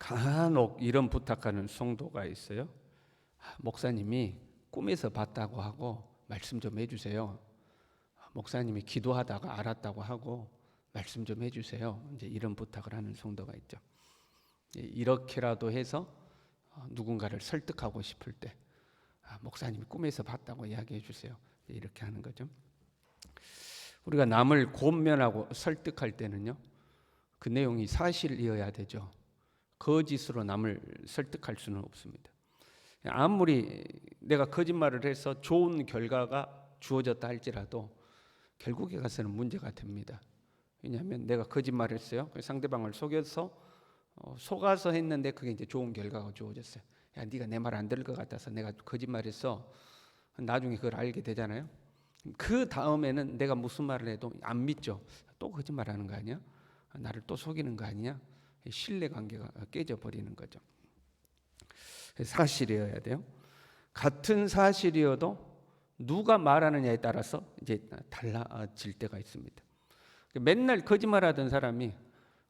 간혹 이런 부탁하는 성도가 있어요. 목사님이 꿈에서 봤다고 하고 말씀 좀 해주세요. 목사님이 기도하다가 알았다고 하고 말씀 좀 해주세요. 이제 이런 부탁을 하는 성도가 있죠. 이렇게라도 해서 누군가를 설득하고 싶을 때 목사님이 꿈에서 봤다고 이야기해 주세요. 이렇게 하는 거죠. 우리가 남을 권면하고 설득할 때는요, 그 내용이 사실이어야 되죠. 거짓으로 남을 설득할 수는 없습니다. 아무리 내가 거짓말을 해서 좋은 결과가 주어졌다 할지라도 결국에 가서는 문제가 됩니다. 왜냐하면 내가 거짓말을 했어요. 상대방을 속아서 했는데 그게 이제 좋은 결과가 주어졌어요. 야, 네가 내 말 안 들을 것 같아서 내가 거짓말했어. 나중에 그걸 알게 되잖아요. 그 다음에는 내가 무슨 말을 해도 안 믿죠. 또 거짓말하는 거 아니야? 나를 또 속이는 거 아니야? 신뢰관계가 깨져버리는 거죠. 사실이어야 돼요. 같은 사실이어도 누가 말하느냐에 따라서 이제 달라질 때가 있습니다. 맨날 거짓말하던 사람이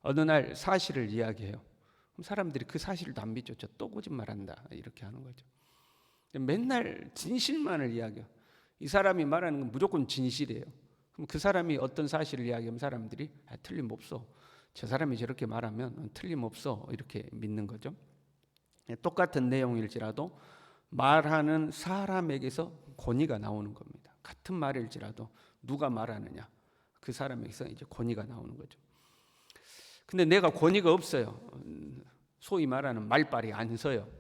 어느 날 사실을 이야기해요. 그럼 사람들이 그 사실도 안 믿죠. 저 또 거짓말한다 이렇게 하는 거죠. 맨날 진실만을 이야기해요. 이 사람이 말하는 건 무조건 진실이에요. 그럼 그 사람이 어떤 사실을 이야기하면 사람들이 틀림없어. 저 사람이 저렇게 말하면 틀림없어 이렇게 믿는 거죠. 똑같은 내용일지라도 말하는 사람에게서 권위가 나오는 겁니다. 같은 말일지라도 누가 말하느냐 그 사람에게서 이제 권위가 나오는 거죠. 근데 내가 권위가 없어요. 소위 말하는 말빨이 안 서요.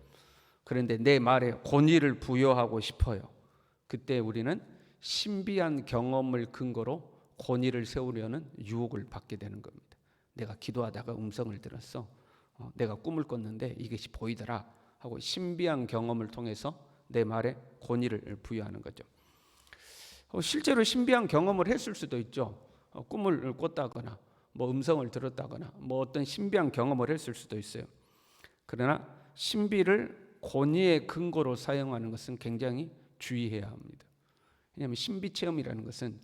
그런데 내 말에 권위를 부여하고 싶어요. 그때 우리는 신비한 경험을 근거로 권위를 세우려는 유혹을 받게 되는 겁니다. 내가 기도하다가 음성을 들었어. 내가 꿈을 꿨는데 이것이 보이더라 하고 신비한 경험을 통해서 내 말에 권위를 부여하는 거죠. 실제로 신비한 경험을 했을 수도 있죠. 꿈을 꿨다거나 뭐 음성을 들었다거나 뭐 어떤 신비한 경험을 했을 수도 있어요. 그러나 신비를 권위의 근거로 사용하는 것은 굉장히 주의해야 합니다. 왜냐하면 신비 체험이라는 것은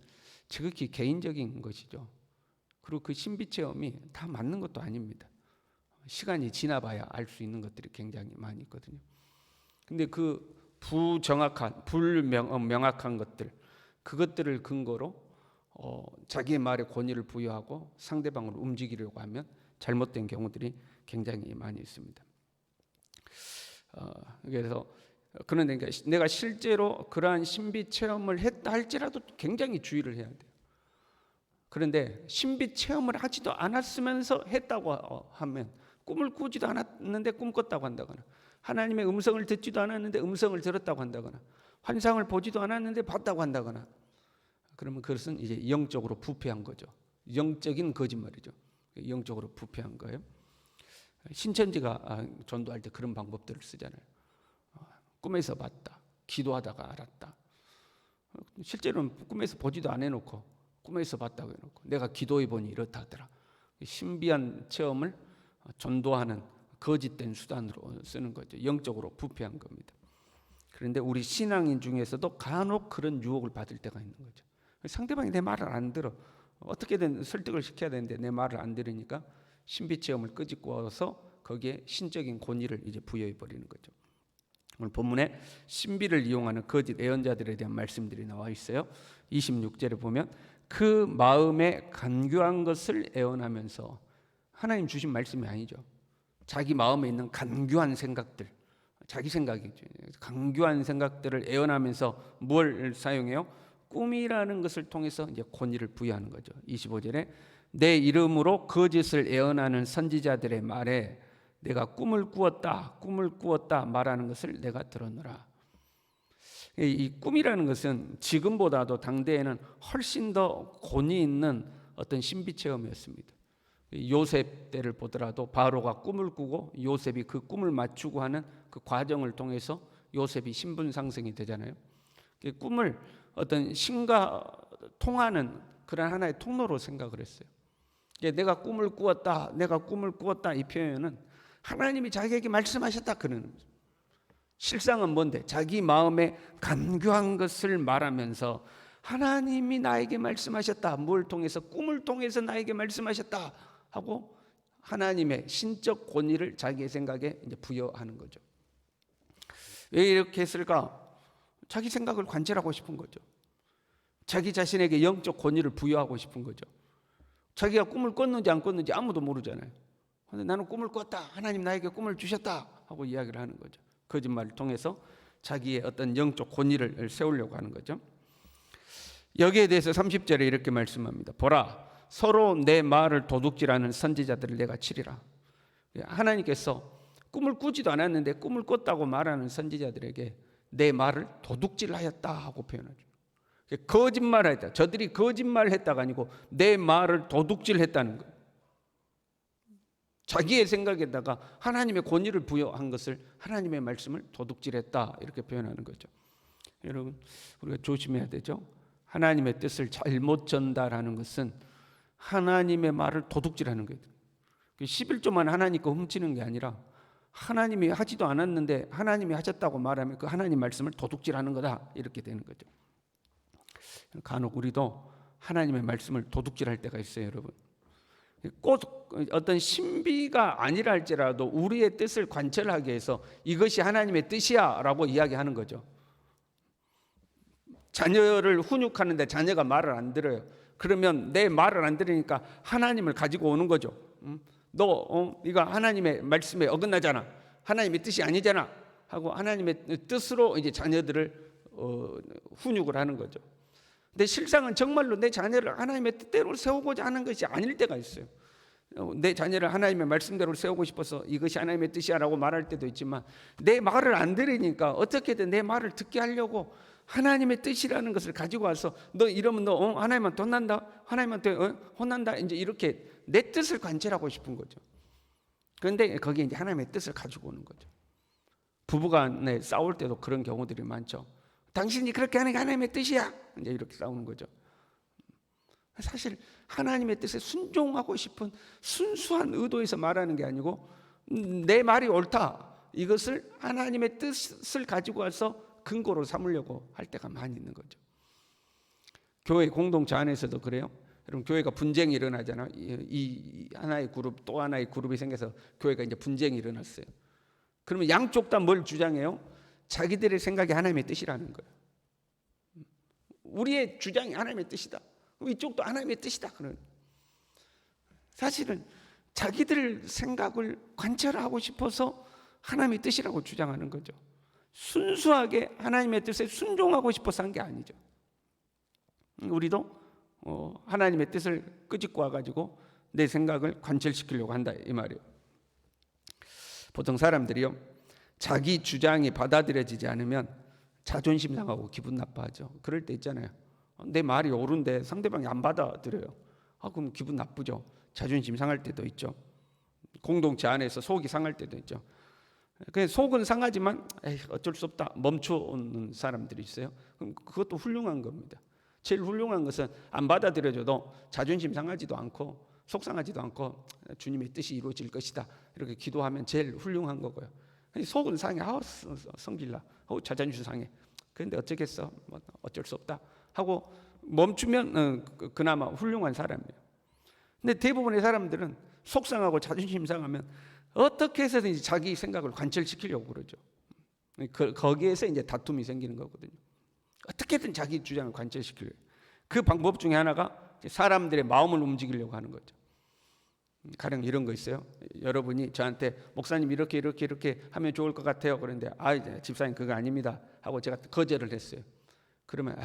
지극히 개인적인 것이죠. 그리고 그 신비 체험이 다 맞는 것도 아닙니다. 시간이 지나봐야 알 수 있는 것들이 굉장히 많이 있거든요. 근데 그 불명확한 것들, 그것들을 근거로 자기의 말에 권위를 부여하고 상대방을 움직이려고 하면 잘못된 경우들이 굉장히 많이 있습니다. 그래서 그런데 내가 실제로 그러한 신비 체험을 했다 할지라도 굉장히 주의를 해야 돼요. 그런데 신비 체험을 하지도 않았으면서 했다고 하면 꿈을 꾸지도 않았는데 꿈 꿨다고 한다거나 하나님의 음성을 듣지도 않았는데 음성을 들었다고 한다거나 환상을 보지도 않았는데 봤다고 한다거나 그러면 그것은 이제 영적으로 부패한 거죠. 영적인 거짓말이죠. 영적으로 부패한 거예요. 신천지가 전도할 때 그런 방법들을 쓰잖아요. 꿈에서 봤다. 기도하다가 알았다. 실제로는 꿈에서 보지도 안 해놓고 꿈에서 봤다고 해놓고 내가 기도해 보니 이렇다 하더라. 신비한 체험을 전도하는 거짓된 수단으로 쓰는 거죠. 영적으로 부패한 겁니다. 그런데 우리 신앙인 중에서도 간혹 그런 유혹을 받을 때가 있는 거죠. 상대방이 내 말을 안 들어. 어떻게든 설득을 시켜야 되는데 내 말을 안 들으니까 신비 체험을 끄집어서 거기에 신적인 권위를 이제 부여해 버리는 거죠. 오늘 본문에 신비를 이용하는 거짓 예언자들에 대한 말씀들이 나와 있어요. 26절에 보면 그 마음에 간교한 것을 예언하면서 하나님 주신 말씀이 아니죠. 자기 마음에 있는 간교한 생각들, 자기 생각이죠. 간교한 생각들을 예언하면서 뭘 사용해요? 꿈이라는 것을 통해서 이제 권위를 부여하는 거죠. 25절에 내 이름으로 거짓을 예언하는 선지자들의 말에 내가 꿈을 꾸었다 말하는 것을 내가 들었노라. 이 꿈이라는 것은 지금보다도 당대에는 훨씬 더 권위 있는 어떤 신비 체험이었습니다. 요셉 때를 보더라도 바로가 꿈을 꾸고 요셉이 그 꿈을 맞추고 하는 그 과정을 통해서 요셉이 신분 상승이 되잖아요. 꿈을 어떤 신과 통하는 그런 하나의 통로로 생각을 했어요. 내가 꿈을 꾸었다 이 표현은 하나님이 자기에게 말씀하셨다 그러는 거죠. 실상은 뭔데? 자기 마음에 간교한 것을 말하면서 하나님이 나에게 말씀하셨다. 뭘 통해서? 꿈을 통해서 나에게 말씀하셨다 하고 하나님의 신적 권위를 자기의 생각에 이제 부여하는 거죠. 왜 이렇게 했을까? 자기 생각을 관철하고 싶은 거죠. 자기 자신에게 영적 권위를 부여하고 싶은 거죠. 자기가 꿈을 꿨는지 안 꿨는지 아무도 모르잖아요. 근데 나는 꿈을 꿨다. 하나님 나에게 꿈을 주셨다. 하고 이야기를 하는 거죠. 거짓말을 통해서 자기의 어떤 영적 권위를 세우려고 하는 거죠. 여기에 대해서 30절에 이렇게 말씀합니다. 보라, 서로 내 말을 도둑질하는 선지자들을 내가 치리라. 하나님께서 꿈을 꾸지도 않았는데 꿈을 꿨다고 말하는 선지자들에게 내 말을 도둑질하였다 하고 표현하죠. 거짓말했다. 저들이 거짓말했다가 아니고 내 말을 도둑질했다는 거예요. 자기의 생각에다가 하나님의 권위를 부여한 것을 하나님의 말씀을 도둑질했다 이렇게 표현하는 거죠. 여러분, 우리가 조심해야 되죠. 하나님의 뜻을 잘못 전달하는 것은 하나님의 말을 도둑질하는 거예요. 11조만 하나님 거 훔치는 게 아니라 하나님이 하지도 않았는데 하나님이 하셨다고 말하면 그 하나님 말씀을 도둑질하는 거다 이렇게 되는 거죠. 간혹 우리도 하나님의 말씀을 도둑질할 때가 있어요, 여러분. 꼭 어떤 신비가 아니라 할지라도 우리의 뜻을 관철하기 위해서 이것이 하나님의 뜻이야 라고 이야기하는 거죠. 자녀를 훈육하는데 자녀가 말을 안 들어요. 그러면 내 말을 안 들으니까 하나님을 가지고 오는 거죠. 너 이거 하나님의 말씀에 어긋나잖아. 하나님의 뜻이 아니잖아. 하고 하나님의 뜻으로 이제 자녀들을 훈육을 하는 거죠. 근데 실상은 정말로 내 자녀를 하나님의 뜻대로 세우고자 하는 것이 아닐 때가 있어요. 내 자녀를 하나님의 말씀대로 세우고 싶어서 이것이 하나님의 뜻이야 라고 말할 때도 있지만 내 말을 안 들으니까 어떻게든 내 말을 듣게 하려고 하나님의 뜻이라는 것을 가지고 와서 너 이러면 너 하나님한테 혼난다, 하나님한테 혼난다, 이제 이렇게 내 뜻을 관철하고 싶은 거죠. 그런데 거기에 이제 하나님의 뜻을 가지고 오는 거죠. 부부간에 싸울 때도 그런 경우들이 많죠. 당신이 그렇게 하는 게 하나님의 뜻이야. 이제 이렇게 싸우는 거죠. 사실 하나님의 뜻에 순종하고 싶은 순수한 의도에서 말하는 게 아니고 내 말이 옳다. 이것을 하나님의 뜻을 가지고 와서 근거로 삼으려고 할 때가 많이 있는 거죠. 교회 공동체 안에서도 그래요. 여러분, 교회가 분쟁이 일어나잖아요. 이 하나의 그룹 또 하나의 그룹이 생겨서 교회가 이제 분쟁이 일어났어요. 그러면 양쪽 다 뭘 주장해요? 자기들의 생각이 하나님의 뜻이라는 거예요. 우리의 주장이 하나님의 뜻이다. 이쪽도 하나님의 뜻이다. 그런 사실은 자기들 생각을 관철하고 싶어서 하나님의 뜻이라고 주장하는 거죠. 순수하게 하나님의 뜻에 순종하고 싶어서 한 게 아니죠. 우리도 하나님의 뜻을 끄집고 와가지고 내 생각을 관철시키려고 한다 이 말이에요. 보통 사람들이요, 자기 주장이 받아들여지지 않으면 자존심 상하고 기분 나빠하죠. 그럴 때 있잖아요. 내 말이 옳은데 상대방이 안 받아들여요. 그럼 기분 나쁘죠. 자존심 상할 때도 있죠. 공동체 안에서 속이 상할 때도 있죠. 속은 상하지만 어쩔 수 없다 멈춰오는 사람들이 있어요. 그럼 그것도 훌륭한 겁니다. 제일 훌륭한 것은 안 받아들여줘도 자존심 상하지도 않고 속상하지도 않고 주님의 뜻이 이루어질 것이다 이렇게 기도하면 제일 훌륭한 거고요. 속은 상해, 성질나, 자존심 상해. 그런데 어쩌겠어, 어쩔 수 없다 하고 멈추면 그나마 훌륭한 사람이에요. 근데 대부분의 사람들은 속상하고 자존심 상하면 어떻게 해서든지 자기 생각을 관철시키려고 그러죠. 거기에서 이제 다툼이 생기는 거거든요. 어떻게든 자기 주장을 관철시키려고. 그 방법 중에 하나가 사람들의 마음을 움직이려고 하는 거죠. 가령 이런 거 있어요. 여러분이 저한테 목사님 이렇게 하면 좋을 것 같아요. 그런데 집사님 그거 아닙니다 하고 제가 거절을 했어요. 그러면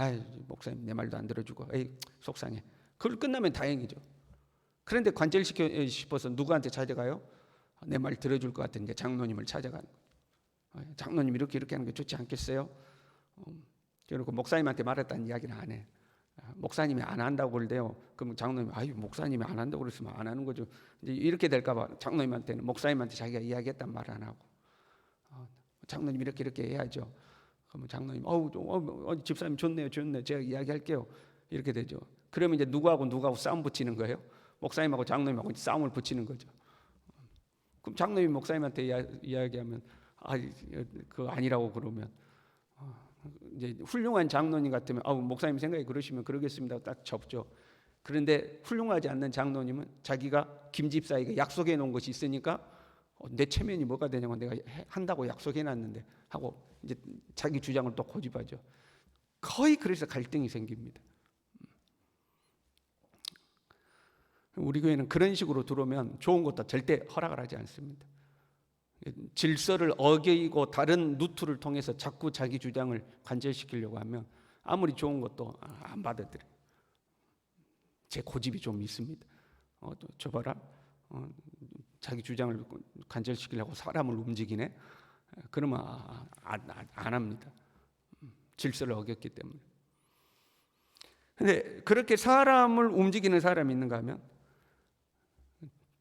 목사님 내 말도 안 들어주고 속상해. 그걸 끝나면 다행이죠. 그런데 관철시키고 싶어서 누구한테 찾아가요? 내 말 들어줄 것 같은 장로님을 찾아가는 거예요. 장로님 이렇게 하는 게 좋지 않겠어요? 그리고 목사님한테 말했다는 이야기는 안 해. 목사님이 안 한다고 그러대요. 그럼 장로님이 목사님이 안 한다고 그랬으면 안 하는 거죠. 이제 이렇게 될까봐 장로님한테는 목사님한테 자기가 이야기했단 말 안 하고 장로님 이렇게 해야죠. 그러면 장로님 집사님 좋네요. 제가 이야기할게요. 이렇게 되죠. 그러면 이제 누구하고 싸움 붙이는 거예요? 목사님하고 장로님하고 싸움을 붙이는 거죠. 그럼 장로님 목사님한테 이야기하면 그거 아니라고 그러면 이제 훌륭한 장로님 같으면 목사님 생각이 그러시면 그러겠습니다. 딱 접죠. 그런데 훌륭하지 않는 장로님은 자기가 김 집사에게 약속해 놓은 것이 있으니까 내 체면이 뭐가 되냐고, 내가 한다고 약속해 놨는데 하고 이제 자기 주장을 또 고집하죠. 거의 그래서 갈등이 생깁니다. 우리 교회는 그런 식으로 들어오면 좋은 것도 절대 허락을 하지 않습니다. 질서를 어기고 다른 루트를 통해서 자꾸 자기 주장을 관철시키려고 하면 아무리 좋은 것도 안 받아들여요. 제 고집이 좀 있습니다. 저 봐라, 자기 주장을 관철시키려고 사람을 움직이네. 그러면 안 합니다. 질서를 어겼기 때문에. 근데 그렇게 사람을 움직이는 사람이 있는가 하면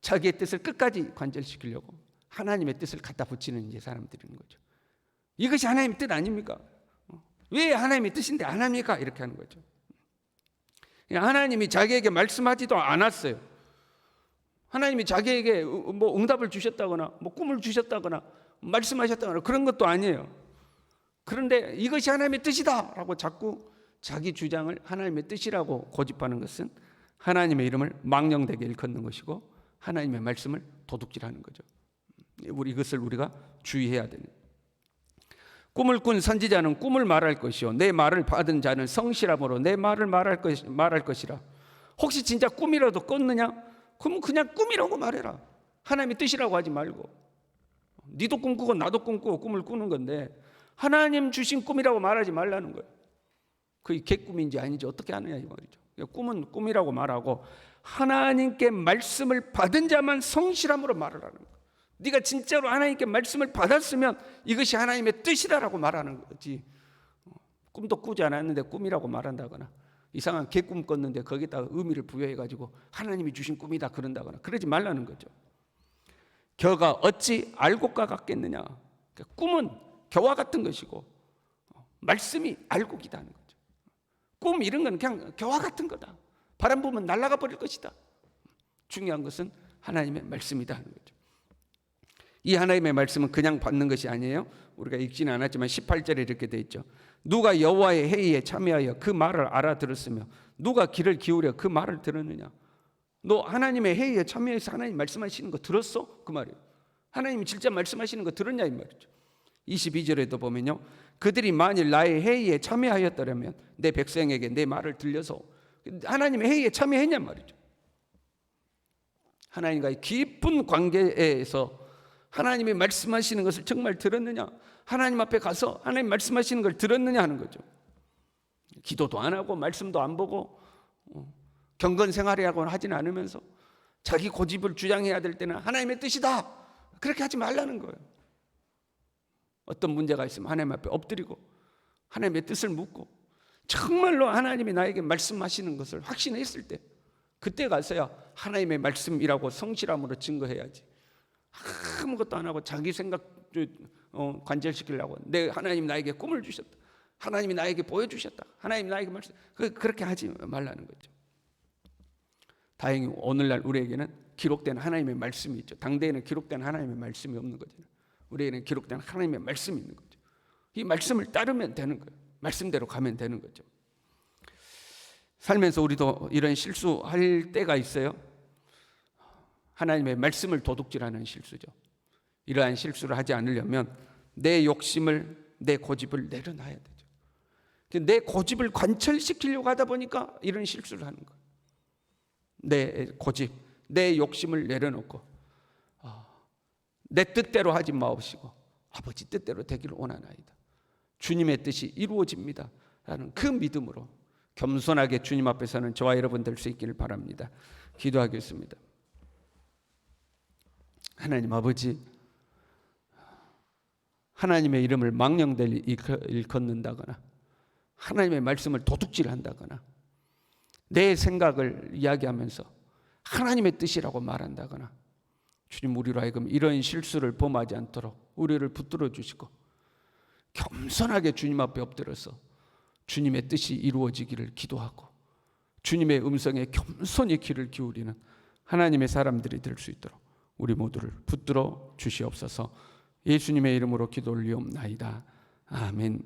자기의 뜻을 끝까지 관철시키려고 하나님의 뜻을 갖다 붙이는 이제 사람들인 거죠. 이것이 하나님의 뜻 아닙니까? 왜 하나님의 뜻인데 안 합니까? 이렇게 하는 거죠. 하나님이 자기에게 말씀하지도 않았어요. 하나님이 자기에게 뭐 응답을 주셨다거나 뭐 꿈을 주셨다거나 말씀하셨다거나 그런 것도 아니에요. 그런데 이것이 하나님의 뜻이다라고 자꾸 자기 주장을 하나님의 뜻이라고 고집하는 것은 하나님의 이름을 망령되게 일컫는 것이고 하나님의 말씀을 도둑질하는 거죠. 이것을 우리가 주의해야 됩니다. 꿈을 꾼 선지자는 꿈을 말할 것이요 내 말을 받은 자는 성실함으로 내 말을 말할 것이라. 혹시 진짜 꿈이라도 꿨느냐? 그럼 그냥 꿈이라고 말해라. 하나님의 뜻이라고 하지 말고. 니도 꿈꾸고 나도 꿈꾸고 꿈을 꾸는 건데 하나님 주신 꿈이라고 말하지 말라는 거예요. 그게 개꿈인지 아닌지 어떻게 아느냐 이 말이죠. 꿈은 꿈이라고 말하고 하나님께 말씀을 받은 자만 성실함으로 말을 하는 거예요. 네가 진짜로 하나님께 말씀을 받았으면 이것이 하나님의 뜻이다라고 말하는 거지. 꿈도 꾸지 않았는데 꿈이라고 말한다거나 이상한 개꿈 꿨는데 거기다가 의미를 부여해가지고 하나님이 주신 꿈이다 그런다거나 그러지 말라는 거죠. 겨가 어찌 알곡과 같겠느냐. 꿈은 겨와 같은 것이고 말씀이 알곡이다는 거죠. 꿈 이런 건 그냥 겨와 같은 거다. 바람 불면 날아가 버릴 것이다. 중요한 것은 하나님의 말씀이다 하는 거죠. 이 하나님의 말씀은 그냥 받는 것이 아니에요. 우리가 읽지는 않았지만 18절에 이렇게 돼 있죠. 누가 여호와의 회의에 참여하여 그 말을 알아들었으며 누가 귀를 기울여 그 말을 들었느냐. 너 하나님의 회의에 참여해서 하나님 말씀하시는 거 들었어? 그 말이에요. 하나님이 진짜 말씀하시는 거 들었냐 이 말이죠. 22절에도 보면요. 그들이 만일 나의 회의에 참여하였더라면 내 백성에게 내 말을 들려서 하나님의 회의에 참여했냔 말이죠. 하나님과의 깊은 관계에서 하나님이 말씀하시는 것을 정말 들었느냐? 하나님 앞에 가서 하나님 말씀하시는 걸 들었느냐 하는 거죠. 기도도 안 하고 말씀도 안 보고 경건 생활이라고는 하지는 않으면서 자기 고집을 주장해야 될 때는 하나님의 뜻이다 그렇게 하지 말라는 거예요. 어떤 문제가 있으면 하나님 앞에 엎드리고 하나님의 뜻을 묻고 정말로 하나님이 나에게 말씀하시는 것을 확신했을 때 그때 가서야 하나님의 말씀이라고 성실함으로 증거해야지. 아무것도 안 하고 자기 생각 관절시키려고 내 하나님 나에게 꿈을 주셨다. 하나님이 나에게 보여주셨다. 하나님 나에게 말씀 그렇게 하지 말라는 거죠. 다행히 오늘날 우리에게는 기록된 하나님의 말씀이 있죠. 당대에는 기록된 하나님의 말씀이 없는 거잖아요. 우리에게는 기록된 하나님의 말씀이 있는 거죠. 이 말씀을 따르면 되는 거예요. 말씀대로 가면 되는 거죠. 살면서 우리도 이런 실수할 때가 있어요. 하나님의 말씀을 도둑질하는 실수죠. 이러한 실수를 하지 않으려면 내 욕심을 내 고집을 내려놔야 되죠. 내 고집을 관철시키려고 하다 보니까 이런 실수를 하는 거예요. 내 고집, 내 욕심을 내려놓고 내 뜻대로 하지 마옵시고 아버지 뜻대로 되기를 원하나이다. 주님의 뜻이 이루어집니다 라는 그 믿음으로 겸손하게 주님 앞에서는 저와 여러분 될 수 있기를 바랍니다. 기도하겠습니다. 하나님 아버지, 하나님의 이름을 망령되이 일컫는다거나 하나님의 말씀을 도둑질한다거나 내 생각을 이야기하면서 하나님의 뜻이라고 말한다거나 주님 우리로 하여금 이런 실수를 범하지 않도록 우리를 붙들어 주시고 겸손하게 주님 앞에 엎드려서 주님의 뜻이 이루어지기를 기도하고 주님의 음성에 겸손히 귀를 기울이는 하나님의 사람들이 될 수 있도록 우리 모두를 붙들어 주시옵소서. 예수님의 이름으로 기도 올리옵나이다. 아멘.